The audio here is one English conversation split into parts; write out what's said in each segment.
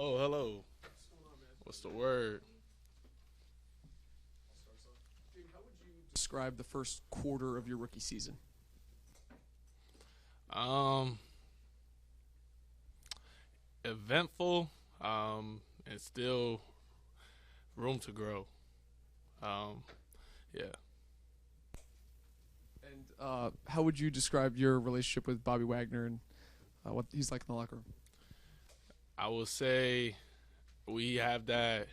Oh, hello. What's the word? Describe the first quarter of your rookie season. Um, Eventful. And still room to grow. Um, yeah. And how would you describe your relationship with Bobby Wagner and what he's like in the locker room? I will say we have that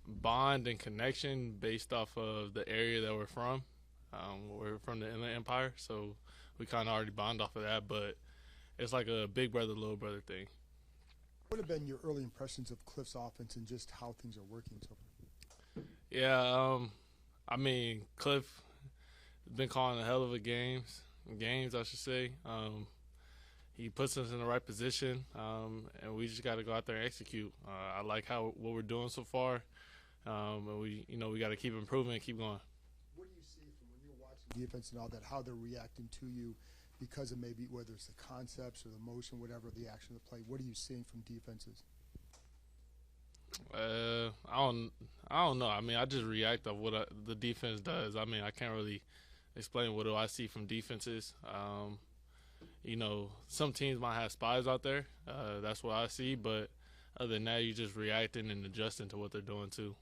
bond and connection based off of the area that we're from. We're from the Inland Empire, so we kind of already bond off of that, but it's like a big brother, little brother thing. What have been your early impressions of Cliff's offense and just how things are working so far? Yeah, I mean, Cliff has been calling a hell of a games, I should say. He puts us in the right position, and we just got to go out there and execute. I like what we're doing so far, and we got to keep improving and keep going. What do you see from when you're watching defense and all that, how they're reacting to you because of maybe whether it's the concepts or the motion, whatever, the action of the play? What are you seeing from defenses? I don't know. I mean, I just react of what the defense does. I mean, I can't really explain what do I see from defenses. Some teams might have spies out there. That's what I see. But other than that, you're just reacting and adjusting to what they're doing too.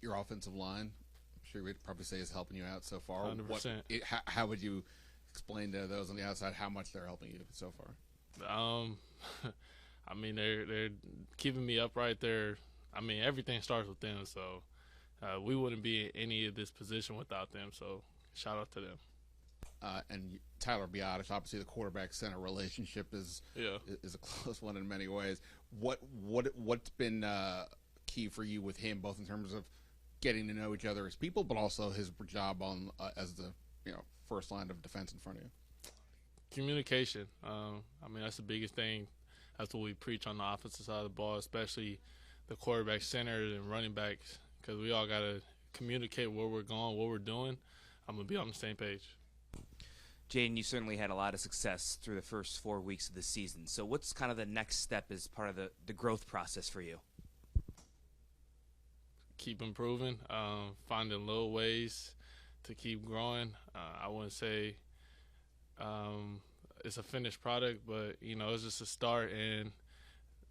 Your offensive line, I'm sure we'd probably say, is helping you out so far. 100%. How would you explain to those on the outside how much they're helping you so far? I mean, they're keeping me upright. I mean, everything starts with them. So we wouldn't be in any of this position without them. So shout out to them. And Tyler Biotish, obviously the quarterback-center relationship is a close one in many ways. What's been key for you with him, both in terms of getting to know each other as people, but also his job on as the first line of defense in front of you? Communication. I mean, that's the biggest thing. That's what we preach on the offensive side of the ball, especially the quarterback, center, and running backs, because we all got to communicate where we're going, what we're doing. I'm going to be on the same page. Jayden, you certainly had a lot of success through the first 4 weeks of the season. So what's kind of the next step as part of the growth process for you? Keep improving, finding little ways to keep growing. I wouldn't say it's a finished product, but, it's just a start. And,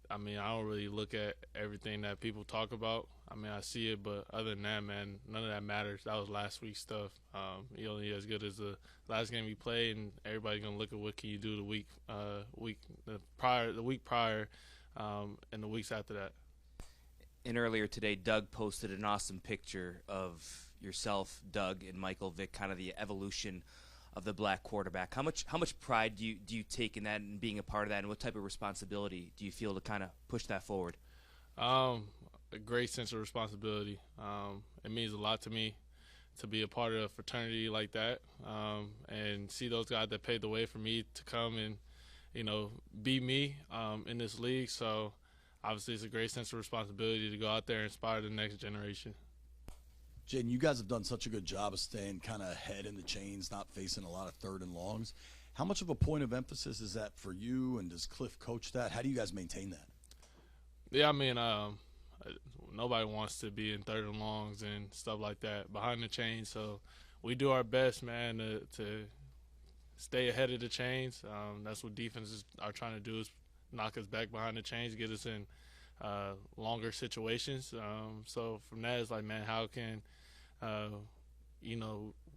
I mean, I don't really look at everything that people talk about. I mean, I see it, but other than that, man, none of that matters. That was last week's stuff. You're only as good as the last game you played, and everybody's gonna look at what can you do the week prior, and the weeks after that. And earlier today, Doug posted an awesome picture of yourself, Doug, and Michael Vick, kind of the evolution of the black quarterback. How much pride do you take in that and being a part of that, and what type of responsibility do you feel to kind of push that forward? A great sense of responsibility. It means a lot to me to be a part of a fraternity like that, and see those guys that paved the way for me to come and, be me in this league. So obviously it's a great sense of responsibility to go out there and inspire the next generation. Jayden, you guys have done such a good job of staying kind of ahead in the chains, not facing a lot of third and longs. How much of a point of emphasis is that for you, and does Cliff coach that? How do you guys maintain that? Yeah, I mean, nobody wants to be in third and longs and stuff like that behind the chains. So we do our best, man, to stay ahead of the chains. That's what defenses are trying to do, is knock us back behind the chains, get us in longer situations. So from that, it's like, man, how can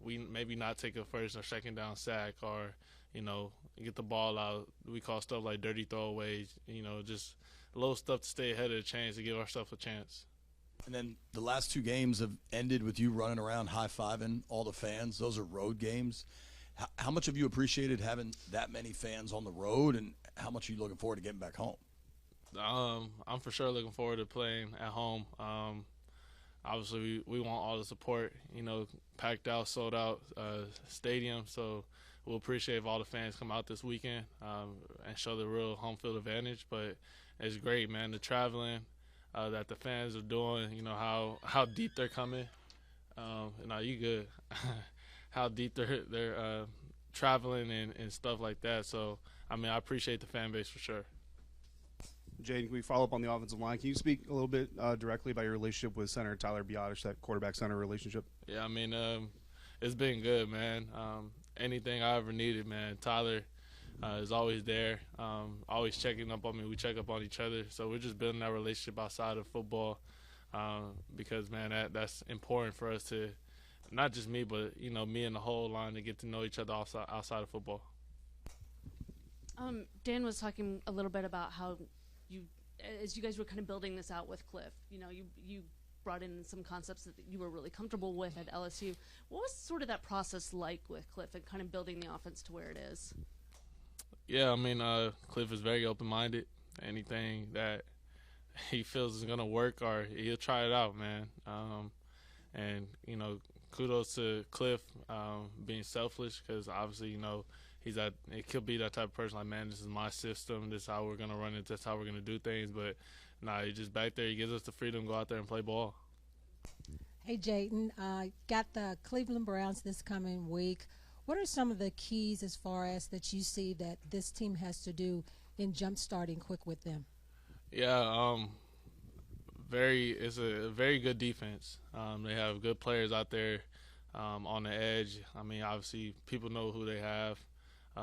we maybe not take a first or second down sack, or get the ball out. We call stuff like dirty throwaways, just little stuff to stay ahead of the chains to give ourselves a chance. And then the last two games have ended with you running around high-fiving all the fans. Those are road games. How much have you appreciated having that many fans on the road, and how much are you looking forward to getting back home? I'm for sure looking forward to playing at home. Obviously, we want all the support, packed out, sold out stadium. So we'll appreciate if all the fans come out this weekend and show the real home field advantage. But it's great, man, the traveling that the fans are doing, how deep they're coming. No, you good. How deep they're traveling and stuff like that. So, I mean, I appreciate the fan base for sure. Jayden, can we follow up on the offensive line? Can you speak a little bit directly about your relationship with center Tyler Biotish, that quarterback-center relationship? Yeah, I mean, it's been good, man. Anything I ever needed, man, Tyler is always there, always checking up on me. We check up on each other. So we're just building that relationship outside of football because, man, that's important for us to, not just me, but, you know, me and the whole line to get to know each other outside of football. Dan was talking a little bit about how as you guys were kind of building this out with Cliff, you know, you brought in some concepts that you were really comfortable with at LSU. What was sort of that process like with Cliff and kind of building the offense to where it is? Yeah, I mean, Cliff is very open-minded. Anything that he feels is going to work, or he'll try it out, man. And, you know, kudos to Cliff being selfish because obviously, you know, it could be that type of person like, man, this is my system. This is how we're going to run it. This is how we're going to do things. But, nah, he's just back there. He gives us the freedom to go out there and play ball. Hey, Jayden, got the Cleveland Browns this coming week. What are some of the keys as far as that you see that this team has to do in jump-starting quick with them? Yeah, it's a very good defense. They have good players out there on the edge. I mean, obviously, people know who they have.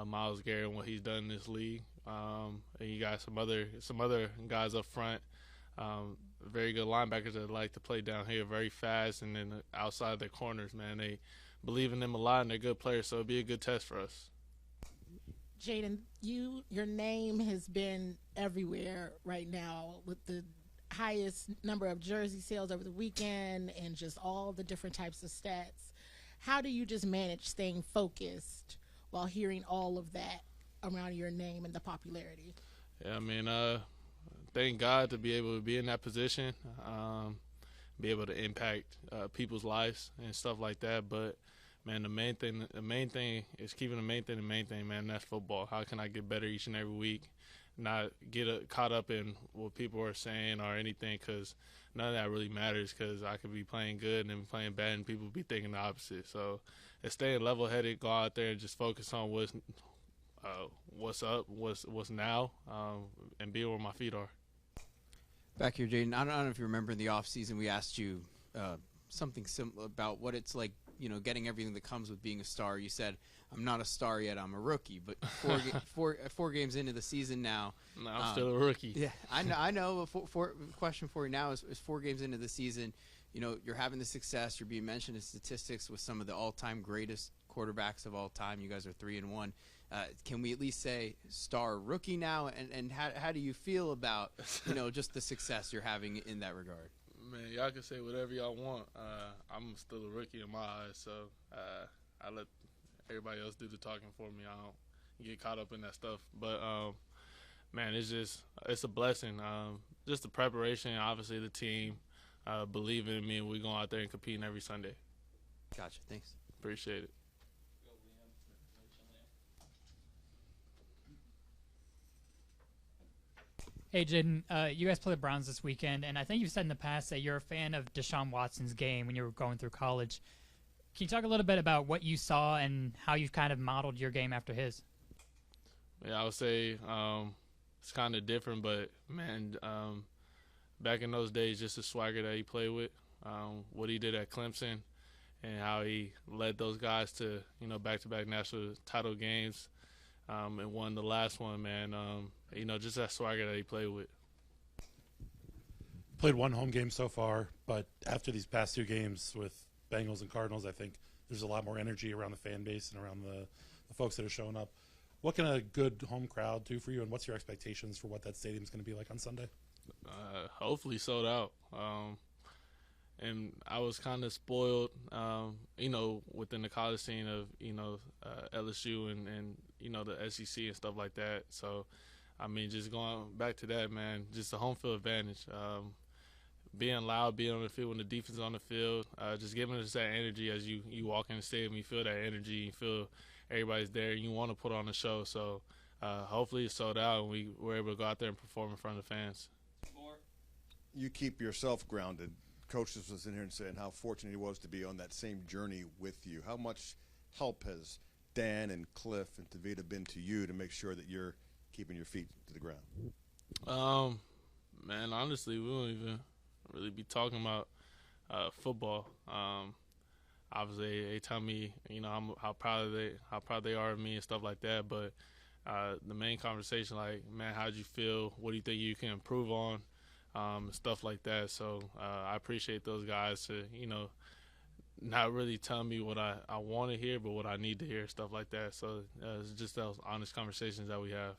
Myles Garrett and what he's done in this league. And you got some other guys up front. Very good linebackers that like to play down here, very fast, and then outside their corners, man, they believe in them a lot, and they're good players, so it'll be a good test for us. Jayden, your name has been everywhere right now with the highest number of jersey sales over the weekend and just all the different types of stats. How do you just manage staying focused while hearing all of that around your name and the popularity? Yeah, I mean, thank God to be able to be in that position, be able to impact people's lives and stuff like that. But, man, the main thing is keeping the main thing, man. That's football. How can I get better each and every week? Not get caught up in what people are saying or anything, because none of that really matters, because I could be playing good and then playing bad and people be thinking the opposite. So it's staying level-headed, go out there and just focus on what's up, what's now, and be where my feet are. Back here, Jayden, I don't know if you remember in the offseason we asked you something similar about what it's like, you know, getting everything that comes with being a star. You said, I'm not a star yet, I'm a rookie. But four games into the season now. No, I'm still a rookie. Yeah, I know. Question for you now is 4 games into the season, you know, you're having the success. You're being mentioned in statistics with some of the all-time greatest quarterbacks of all time. You guys are 3-1. Can we at least say star rookie now? And how do you feel about, you know, just the success you're having in that regard? Man, y'all can say whatever y'all want. I'm still a rookie in my eyes, so I let everybody else do the talking for me. I don't get caught up in that stuff. But, man, it's a blessing. Just the preparation, obviously the team believing in me, and we're going out there and competing every Sunday. Gotcha. Thanks. Appreciate it. Hey, Jayden, you guys play the Browns this weekend, and I think you've said in the past that you're a fan of Deshaun Watson's game when you were going through college. Can you talk a little bit about what you saw and how you've kind of modeled your game after his? Yeah, I would say it's kind of different, but, man, back in those days, just the swagger that he played with, what he did at Clemson, and how he led those guys to, you know, back-to-back national title games, and won the last one, man. You know, just that swagger that he played with. Played one home game so far, but after these past 2 games with Bengals and Cardinals, I think there's a lot more energy around the fan base and around the folks that are showing up. What can a good home crowd do for you, and what's your expectations for what that stadium's going to be like on Sunday? Hopefully sold out. And I was kind of spoiled, you know, within the college scene of, you know, LSU and, you know, the SEC and stuff like that. So, I mean, just going back to that, man, just the home field advantage. Being loud, being on the field when the defense is on the field, just giving us that energy as you walk in the stadium. You feel that energy. You feel everybody's there. And you want to put on a show. So, hopefully it's sold out and we're able to go out there and perform in front of the fans. You keep yourself grounded. Coach was in here and saying how fortunate he was to be on that same journey with you. How much help has Dan and Cliff and Tavita been to you to make sure that you're keeping your feet to the ground? Man, honestly, we won't even really be talking about football. Obviously, they tell me, how proud they are of me and stuff like that. But the main conversation, like, man, how'd you feel? What do you think you can improve on? Stuff like that. So I appreciate those guys to, not really tell me what I want to hear, but what I need to hear, stuff like that. So it's just those honest conversations that we have.